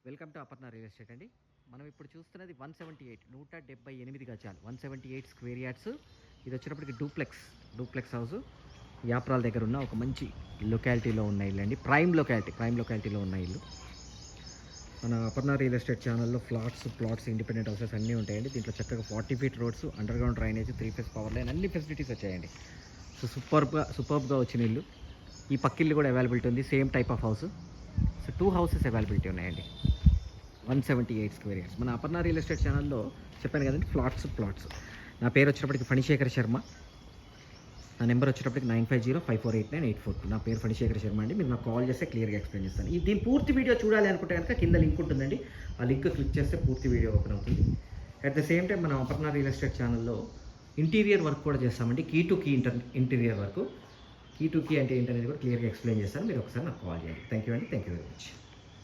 Welcome to Aparna real estate అండి. మనం ఇప్పుడు చూస్తున్నది 178 గజాలు, 178 స్క్వేర్ యార్డ్స్. ఇది వచ్చేటప్పటికి డూప్లెక్స్ హౌస్. యాప్రాల దగ్గర ఉన్న ఒక మంచి లొకాలిటీలో ఉన్న ఇల్లు అండి. ప్రైమ్ లొకాలిటీలో ఉన్న ఇల్లు. మన అపర్ణ రియల్ ఎస్టేట్ ఛానల్లో ప్లాట్స్ ఇండిపెండెంట్ హౌసెస్ అన్నీ ఉంటాయండి. దీంట్లో చక్కగా 40 feet roads, under ground drainage, 3 phase power line, అన్ని ఫెసిలిటీస్ వచ్చాయండి. సో సూపర్బ్గా వచ్చిన ఇల్లు. ఈ పక్కిల్లు కూడా అవైలబిలిటీ ఉంది, same type of house. So 2 houses availability ఉన్నాయండి. 178 స్క్వేర్ యార్డ్స్. మన అపర్ణ రియల్ ఎస్టేట్ ఛానల్లో చెప్పాను కదండి, ప్లాట్స్. నా పేరు వచ్చేటప్పటికి ఫణిశేఖర్ శర్మ. నా నెంబర్ వచ్చేటప్పటికి 9505489842. నా పేరు ఫణిశేఖర్ శర్మ అండి. మీరు నాకు కాల్ చేస్తే క్లియర్గా ఎక్స్ప్లెయిన్ చేస్తాను. దీని పూర్తి వీడియో చూడాలి అనుకుంటే కనుక కింద లింక్ ఉంటుందండి. ఆ లింక్ క్లిక్ చేస్తే పూర్తి వీడియో ఓపెన్ అవుతుంది. అట్ ద సేమ్ టైం మన అపర్ణ రియల్ ఎస్టేట్ ఛానల్లో ఇంటీరియర్ వర్క్ కూడా చేస్తామండి. Key to key interior work. Key to key అంటే ఏంటనేది కూడా క్లియర్గా ఎక్స్ప్లెయిన్ చేస్తాను. మీరు ఒకసారి నాకు కాల్ చేయండి. Thank you very much.